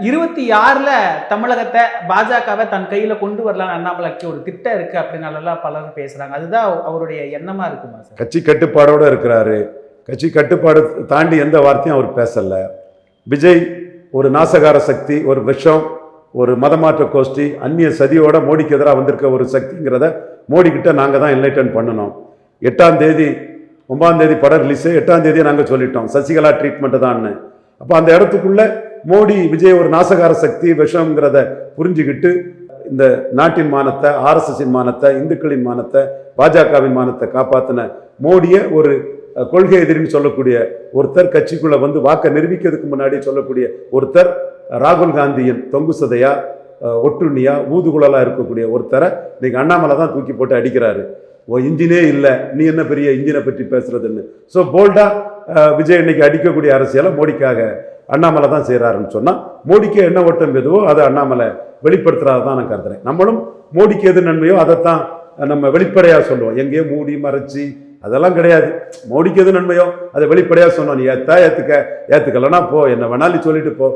26ல் தமிழகத்தை பாஜகவை தன் கையில கொண்டு வரலாம் அண்ணாமலைக்கு ஒரு திட்டம் இருக்கு அப்படின்னு பலரும் பேசுறாங்க. அதுதான் அவருடைய எண்ணமா இருக்குமா சார்? கட்சி கட்டுப்பாடோட இருக்கிறாரு. கட்சி கட்டுப்பாடு தாண்டி எந்த வார்த்தையும் அவர் பேசல. விஜய் ஒரு நாசகார சக்தி, ஒரு விஷம், ஒரு மதமாற்ற கோஷ்டி, அந்நிய சதியோட மோடிக்கு எதிராக வந்திருக்க ஒரு சக்திங்கிறத மோடி கிட்ட நாங்கள் தான் என்லைட்டன் பண்ணணும். 8ஆம் தேதி 9ஆம் தேதி படம் ரிலீஸு, 8ஆம் தேதியை நாங்கள் சொல்லிட்டோம் சசிகலா ட்ரீட்மெண்ட்டு தான்னு. அப்போ அந்த இடத்துக்குள்ள மோடி விஜய் ஒரு நாசகார சக்தி விஷம்ங்கிறத புரிஞ்சுக்கிட்டு இந்த நாட்டின் மானத்தை, ஆர்எஸ்எஸின் மானத்தை, இந்துக்களின் மானத்தை, பாஜகவின் மானத்தை காப்பாற்றின மோடியை ஒரு கொள்கை எதிரின்னு சொல்லக்கூடிய ஒருத்தர், கட்சிக்குள்ள வந்து வாக்கை நிரூபிக்கிறதுக்கு முன்னாடி சொல்லக்கூடிய ஒருத்தர், ராகுல் காந்தியின் தொங்கு சதையா, ஒட்டுண்ணியா, ஊதுகுழலா இருக்கக்கூடிய ஒருத்தரை இன்னைக்கு அண்ணாமலை தான் தூக்கி போட்டு அடிக்கிறாரு. இன்ஜினே இல்லை, நீ என்ன பெரிய இன்ஜினை பற்றி பேசுறதுன்னு. ஸோ போல்டா விஜய் இன்னைக்கு அடிக்கக்கூடிய அரசியலை மோடிக்காக அண்ணாமலை தான் செய்கிறாருன்னு சொன்னால், மோடிக்கு என்ன ஓட்டம் எதுவோ அதை அண்ணாமலை வெளிப்படுத்துறதான் நான் கருதுறேன். நம்மளும் மோடிக்கு எது நன்மையோ அதைத்தான் நம்ம வெளிப்படையாக சொல்லுவோம். எங்கேயோ மூடி மறைச்சி அதெல்லாம் கிடையாது. மோடிக்கு எது நன்மையோ அதை வெளிப்படையாக சொன்னோம். நீ ஏற்றுக்கலைன்னா போ, என்ன வேணாலும் சொல்லிட்டு போ.